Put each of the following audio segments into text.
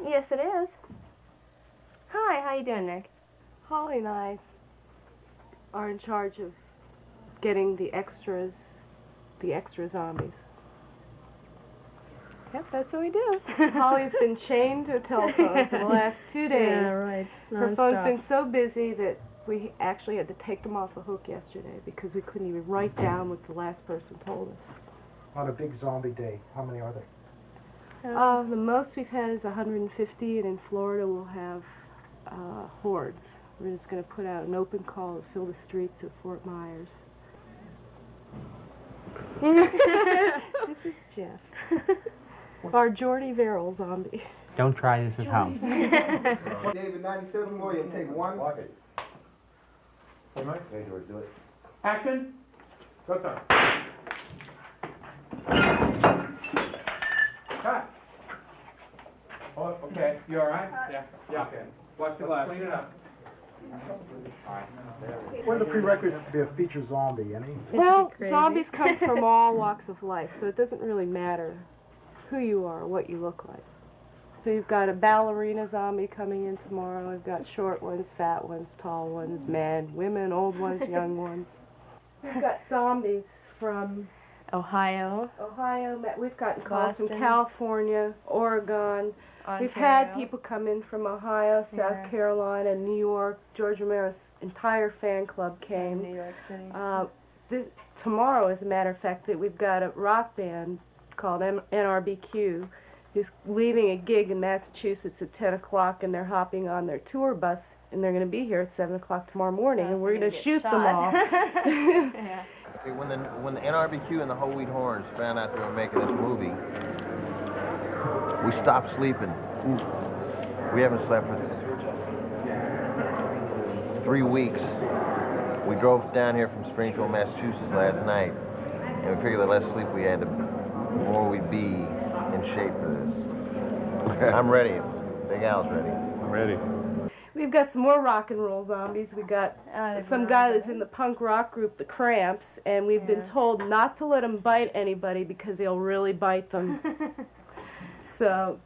Yes, it is. Hi, how you doing, Nick? Holly and I are in charge of getting the extra zombies. Yep, that's what we do. Holly's been chained to a telephone for the last 2 days. Yeah, right. Her phone's Non-stop. been so busy that we actually had to take them off the hook yesterday because we couldn't even write down what the last person told us. On a big zombie day, how many are there? The most we've had is 150, and in Florida we'll have hordes. We're just going to put out an open call to fill the streets of Fort Myers. This is Jeff. Our Jordy Verrill zombie. Don't try this at home. David, 97 more, you'll take one. Hey, Mike. Hey, George, do it. Action. Go time. Cut. Oh, okay. You all right? Yeah. Yeah. Okay. Watch the glass. Clean it up. All right. What are the prerequisites to be a feature zombie? Any? Well, zombies come from all walks of life, so it doesn't really matter who you are or what you look like. So you've got a ballerina zombie coming in tomorrow. We've got short ones, fat ones, tall ones, men, women, old ones, young ones. We've got zombies from Ohio. We've gotten calls from Boston. California, Oregon. Ontario. We've had people come in from Ohio, South Yeah. Carolina, New York. George Romero's entire fan club came. New York City. Tomorrow, as a matter of fact, that we've got a rock band called NRBQ who's leaving a gig in Massachusetts at 10 o'clock, and they're hopping on their tour bus, and they're going to be here at 7 o'clock tomorrow morning, and we're going to shoot them all. Yeah. When the NRBQ and the Whole Wheat Horns found out they were making this movie, we stopped sleeping. We haven't slept for 3 weeks. We drove down here from Springfield, Massachusetts last night, and we figured the less sleep we had, the more we'd be in shape for this. I'm ready. Big Al's ready. I'm ready. We've got some more rock and roll zombies. We got some guy that's in the punk rock group, The Cramps, and we've been told not to let him bite anybody because he'll really bite them. So,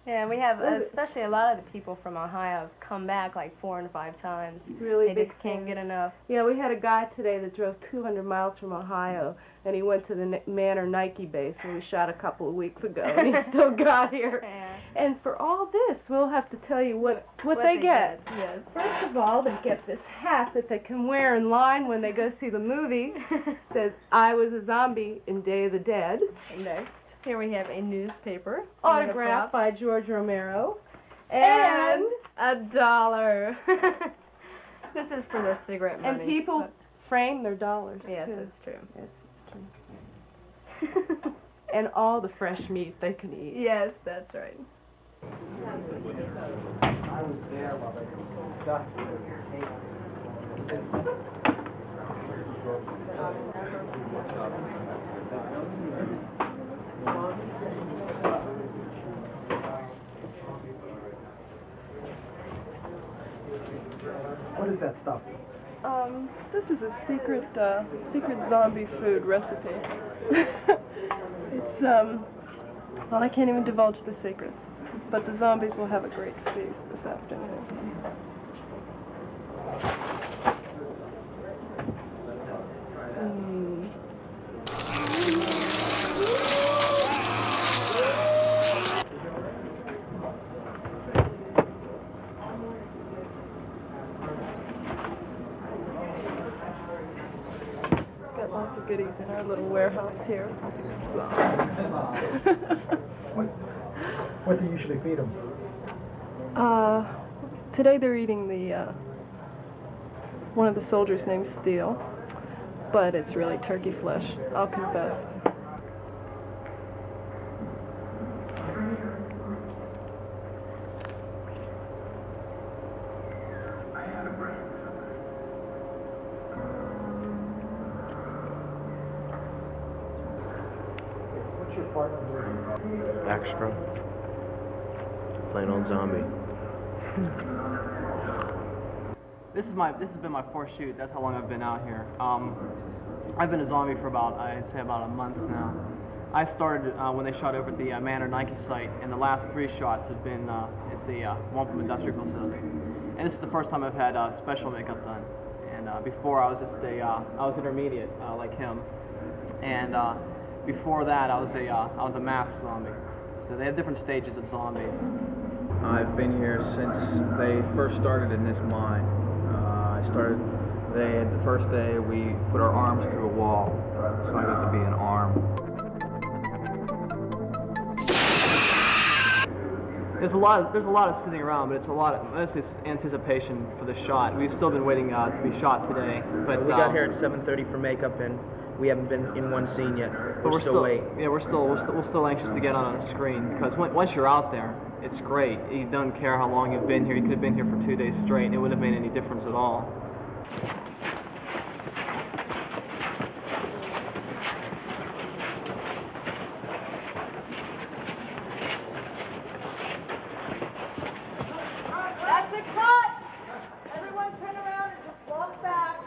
Yeah, we have, especially a lot of the people from Ohio have come back like 4 and 5 times. really They big just can't get fans. enough. Yeah, we had a guy today that drove 200 miles from Ohio, and he went to the Manor Nike base where we shot a couple of weeks ago, and he still got here. Yeah. And for all this, we'll have to tell you what they get. Yes. First of all, they get this hat that they can wear in line when they go see the movie. It says, "I was a zombie in Day of the Dead." Next, here we have a newspaper. Autographed by George Romero. And $1. This is for their cigarette money. And people frame their dollars, Yes, too. that's true. Yes, it's true. And all the fresh meat they can eat. Yes, that's right. I was there while they discussed What is that stuff? This is a secret zombie food recipe. It's, well, I can't even divulge the secrets, but the zombies will have a great feast this afternoon. Got lots of goodies in our little warehouse here. What do you usually feed them? Today they're eating the one of the soldiers named Steele, but it's really turkey flesh, I'll confess. What's your partner doing? Extra. Plain old zombie. This has been my fourth shoot. That's how long I've been out here. I've been a zombie for I'd say about a month now. I started when they shot over at the Manor Nike site, and the last 3 shots have been at the Wampum Industrial Facility. And this is the first time I've had special makeup done. And before I was just I was intermediate like him. And before that I was a masked zombie. So they have different stages of zombies. I've been here since they first started in this mine. The first day we put our arms through a wall, so I got to be an arm. There's a lot of sitting around, but it's this anticipation for the shot. We've still been waiting to be shot today. But we got here at 7:30 for makeup, and we haven't been in one scene yet. But we're still waiting. Yeah, we're still anxious to get on a screen, because once you're out there, it's great. You don't care how long you've been here. You could have been here for 2 days straight, and it wouldn't have made any difference at all. That's a cut! Everyone turn around and just walk back.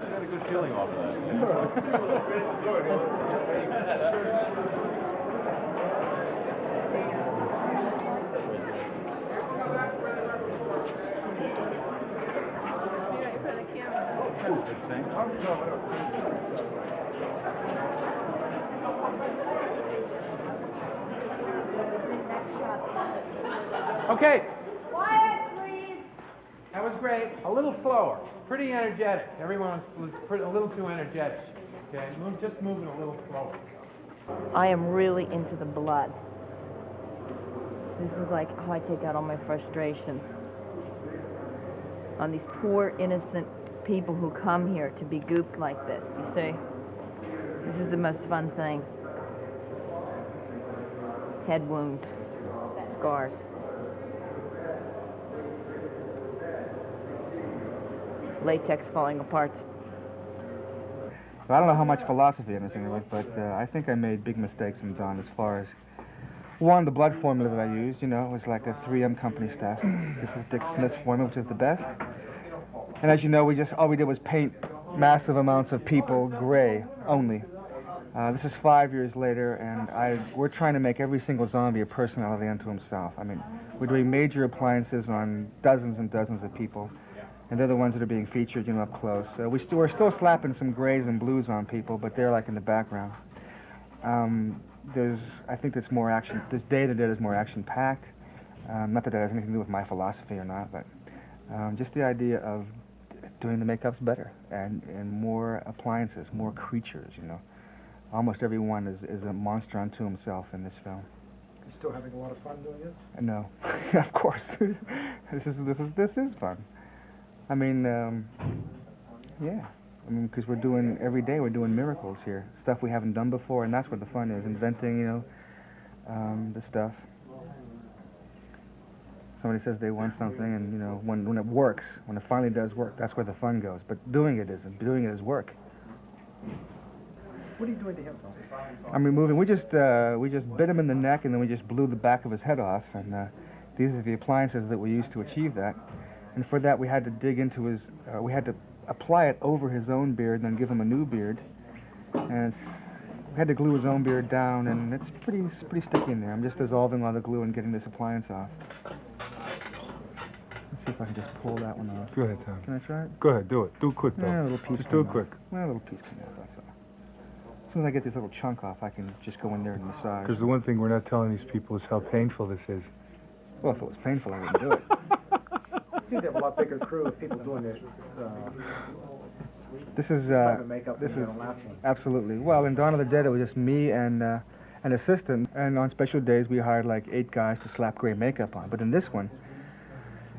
I got a good feeling off of that. Okay. Quiet, please. That was great. A little slower. Pretty energetic. Everyone was a little too energetic. Okay, just moving a little slower. I am really into the blood. This is like how I take out all my frustrations on these poor, innocent people who come here to be gooped like this. Do you see? This is the most fun thing. Head wounds, scars. Latex falling apart. I don't know how much philosophy in this anyway, but I think I made big mistakes in Dawn as far as, one, the blood formula that I used, you know, was like a 3M company stuff. This is Dick Smith's formula, which is the best. And as you know, all we did was paint massive amounts of people gray only. This is 5 years later, and we're trying to make every single zombie a personality unto himself. I mean, we're doing major appliances on dozens and dozens of people, and they're the ones that are being featured, you know, up close. We're still slapping some grays and blues on people, but they're like in the background. I think there's more action. This Day that is more action-packed. Not that has anything to do with my philosophy or not, but just the idea of doing the makeups better and more appliances, more creatures, you know. Almost everyone is a monster unto himself in this film. You still having a lot of fun doing this? No, of course. This is fun. I mean, yeah. I mean, because every day we're doing miracles here, stuff we haven't done before, and that's what the fun is, inventing, you know, the stuff. Somebody says they want something, and you know, when it works, when it finally does work, that's where the fun goes. But doing it isn't. Doing it is work. What are you doing to him, Tom? I'm removing. We just bit him in the neck, and then we just blew the back of his head off. And these are the appliances that we used to achieve that. And for that, we had to dig into his. We had to apply it over his own beard, and then give him a new beard. And we had to glue his own beard down, and it's pretty sticky in there. I'm just dissolving all the glue and getting this appliance off. Let's see if I can just pull that one off. Go ahead, Tom. Can I try it? Go ahead, do it. Do it quick, though. Yeah, a little piece. Just do it quick. Well, a little piece come off, that's all. As soon as I get this little chunk off, I can just go in there and massage. Because the one thing we're not telling these people is how painful this is. Well, if it was painful, I wouldn't do it. You seem to have a lot bigger crew of people doing it. This is makeup than the last one. Absolutely. Well, in Dawn of the Dead, it was just me and an assistant, and on special days we hired like 8 guys to slap gray makeup on. But in this one,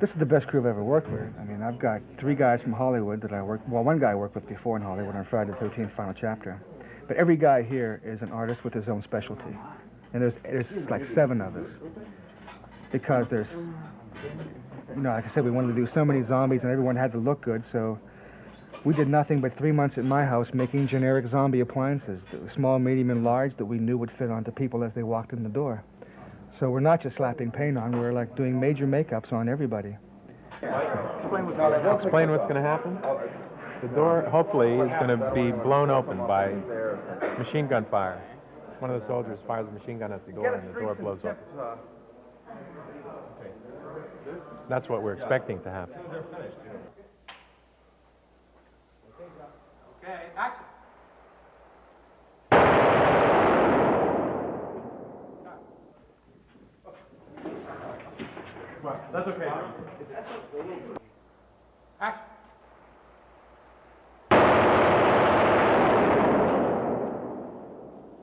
this is the best crew I've ever worked with. I mean, I've got 3 guys from Hollywood that I worked. Well, one guy I worked with before in Hollywood on Friday the 13th, final chapter. But every guy here is an artist with his own specialty, and there's like 7 of us, because there's, you know, like I said, we wanted to do so many zombies, and everyone had to look good, so we did nothing but 3 months at my house making generic zombie appliances, small, medium, and large, that we knew would fit onto people as they walked in the door. So we're not just slapping paint on, we're like doing major makeups on everybody. Explain what's going to happen. Explain what's going to happen? The door, hopefully, is going to be blown open by machine gun fire. One of the soldiers fires a machine gun at the door and the door blows up. That's what we're expecting to happen. Okay, action. Well, that's okay. Action.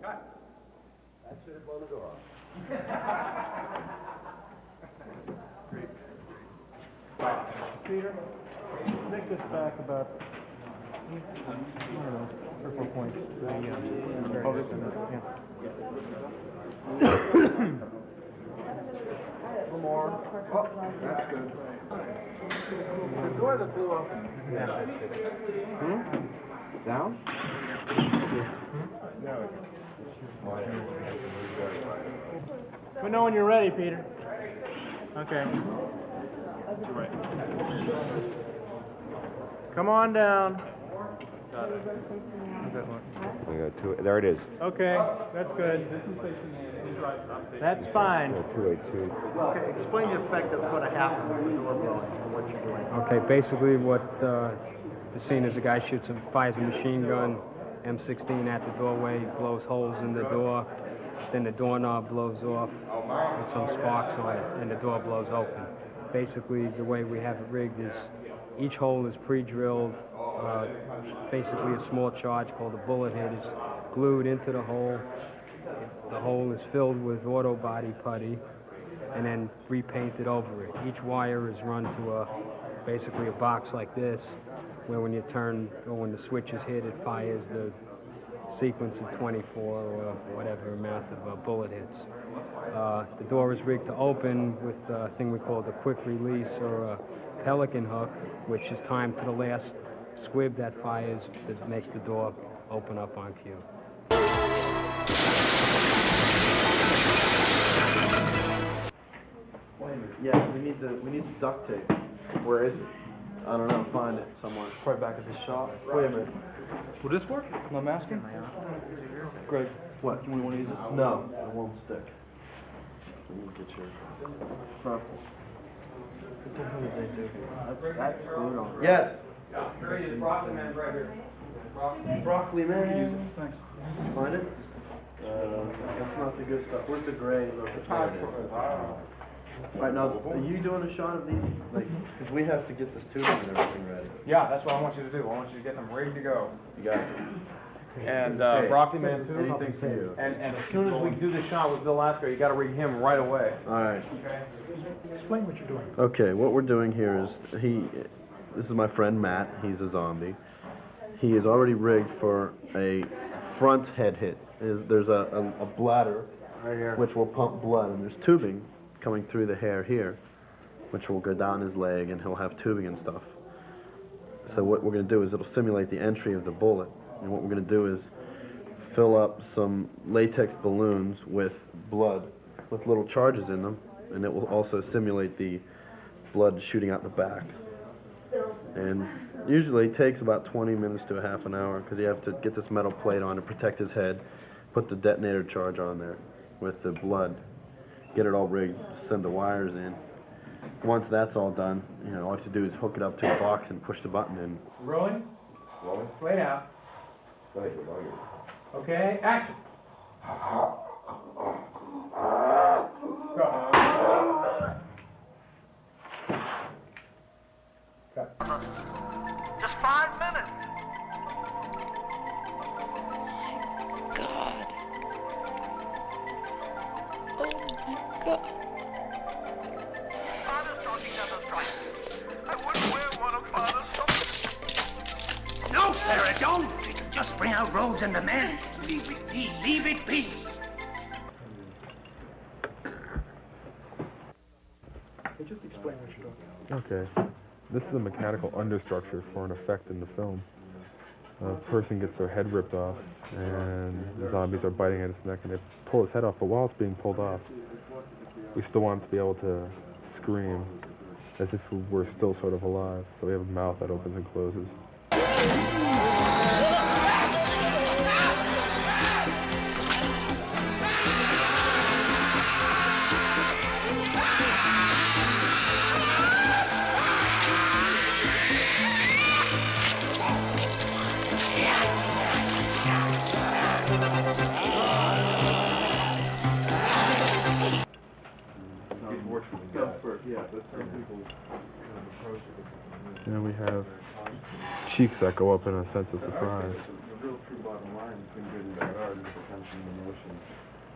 Cut. That should have blown the door off. Peter, take this back about, I don't know, 3 or 4 points. One more. Oh, that's good. The door that blew open. Down? Let me know when you're ready, Peter. Okay. Right. Come on down. We got 2. There it is. Okay, that's good. That's fine. 282. Okay, explain the effect that's going to happen with the door blowing and what you're doing. Okay, basically what the scene is, a guy fires a machine gun, M16 at the doorway, blows holes in the door, then the doorknob blows off with some sparks on it, and the door blows open. Basically, the way we have it rigged is each hole is pre-drilled. Basically, a small charge called a bullet hit is glued into the hole. The hole is filled with auto body putty and then repainted over it. Each wire is run to basically a box like this, where when you turn or when the switch is hit, it fires the sequence of 24 or whatever amount of bullet hits. The door is rigged to open with a thing we call the quick release or a pelican hook, which is timed to the last squib that fires, that makes the door open up on cue. Yeah, we need the duct tape. Where is it? I don't know. Find it somewhere. Probably back at the shop. Wait a minute. Will this work? No masking? Greg, What? you want to use this? No, it won't stick. Let me get your purple. What the hell did they do? That's food on. Yes. Here he is, broccoli man's right here. Broccoli man. Thanks. Find it? That's not the good stuff. Where's the gray? Look, there it is. All right, now, are you doing a shot of these? Like, because we have to get this tubing and everything ready. Yeah, that's what I want you to do. I want you to get them ready to go. You got it. And Okay. Broccoli Man too. Anything for you. And as soon as we do the shot with Bill Lasco, you got to rig him right away. All right. Okay. Explain what you're doing. Okay, what we're doing here is this is my friend Matt. He's a zombie. He is already rigged for a front head hit. There's a bladder right here, which will pump blood, and there's tubing coming through the hair here, which will go down his leg, and he'll have tubing and stuff. So what we're going to do is it'll simulate the entry of the bullet, and what we're going to do is fill up some latex balloons with blood, with little charges in them, and it will also simulate the blood shooting out the back. And usually it takes about 20 minutes to a half an hour, because you have to get this metal plate on to protect his head, put the detonator charge on there with the blood, get it all rigged, send the wires in. Once that's all done, all you have to do is hook it up to a box and push the button in. Rolling. Rolling. Slate out. Okay, action. Go. Cut. Just 5 minutes. God. Oh my God. Father's talking never strikes. I wouldn't wear one of Father's socks. No, Sarah, don't. It'll just bring out roads and the men. Leave it be. Leave it be. Just explain what you're doing. Okay. This is a mechanical understructure for an effect in the film. A person gets their head ripped off, and the zombies are biting at his neck, and they pull his head off. But while it's being pulled off, we still want him to be able to scream as if we're still sort of alive. So we have a mouth that opens and closes. And we have cheeks that go up in a sense of surprise. The real true bottom line between good and bad art is it comes from emotion.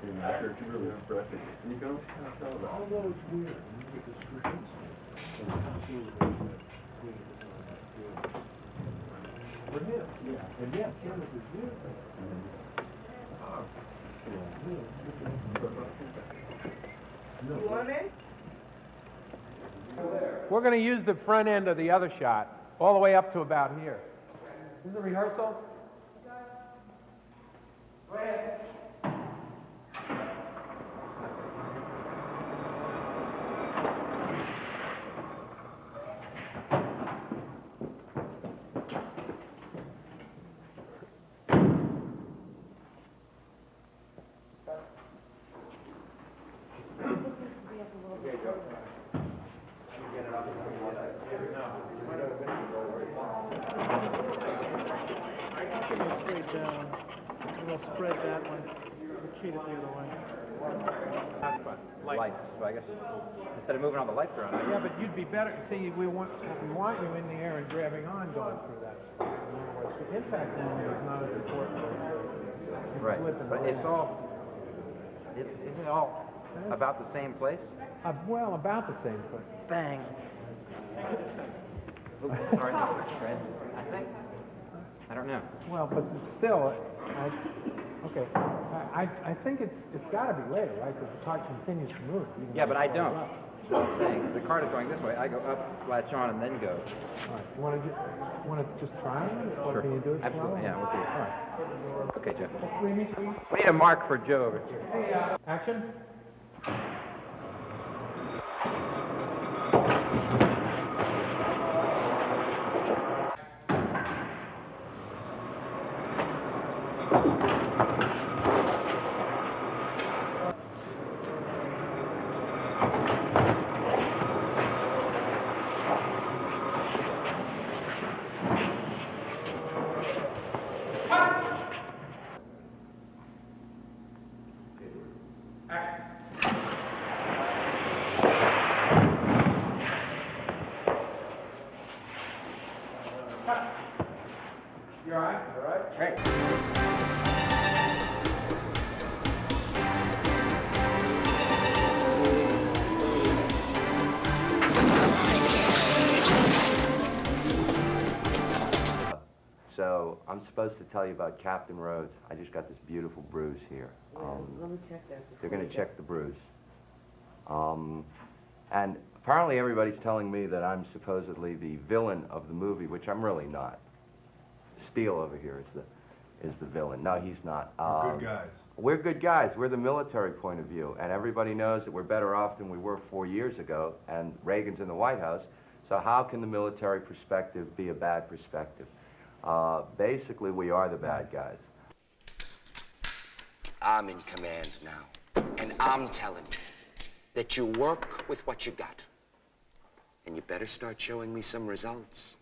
You know, if you really express it. And you can always kind of tell that. Although it's weird, when you get descriptions. For him, yeah. And yeah, Kenneth is here. You want it? We're going to use the front end of the other shot, all the way up to about here. This is a rehearsal? Go ahead. Straight down. We'll spread that one. We'll cheat it the other way. Lights. So I guess instead of moving all the lights around. Yeah, but you'd be better. See, we want you in the air and grabbing on going through that. The impact down there is not as important as Right. flipping But the it's all. Isn't it all about the same place? well, about the same thing. Bang. Oops, sorry, Fred. I think. I don't know. Well, but still, I think it's got to be later, right? Because the car continues to move. Yeah, but I don't. That's what I'm saying. The cart is going this way. I go up, latch on, and then go. All right. You want to just try it? Sure. Can you do it? Absolutely. Yeah, we'll do it. All right. Okay, Jeff. We need a mark for Joe over here. Action. You all right? All right. Great. So I'm supposed to tell you about Captain Rhodes. I just got this beautiful bruise here. Let me check that. They're going to check the bruise. And apparently everybody's telling me that I'm supposedly the villain of the movie, which I'm really not. Steele over here is the villain. No, he's not. We're good guys. We're good guys. We're the military point of view. And everybody knows that we're better off than we were 4 years ago, and Reagan's in the White House. So how can the military perspective be a bad perspective? Basically, we are the bad guys. I'm in command now, and I'm telling you that you work with what you got. And you better start showing me some results,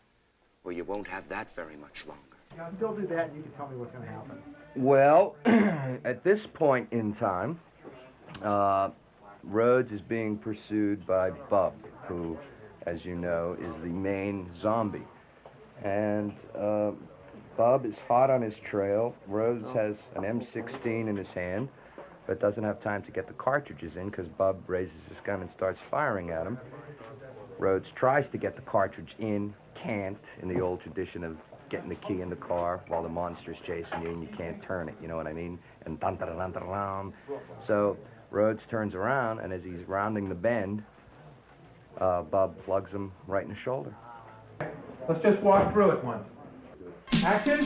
or you won't have that very much longer. Yeah, they'll do that, and you can tell me what's going to happen. Well, at this point in time, Rhodes is being pursued by Bub, who, as you know, is the main zombie. And Bub is hot on his trail. Rhodes has an M16 in his hand, but doesn't have time to get the cartridges in because Bub raises his gun and starts firing at him. Rhodes tries to get the cartridge in, can't, in the old tradition of getting the key in the car while the monster's chasing you and you can't turn it, you know what I mean? And dun dun dun dun dun. So Rhodes turns around, and as he's rounding the bend, Bub plugs him right in the shoulder. Let's just walk through it once. Action.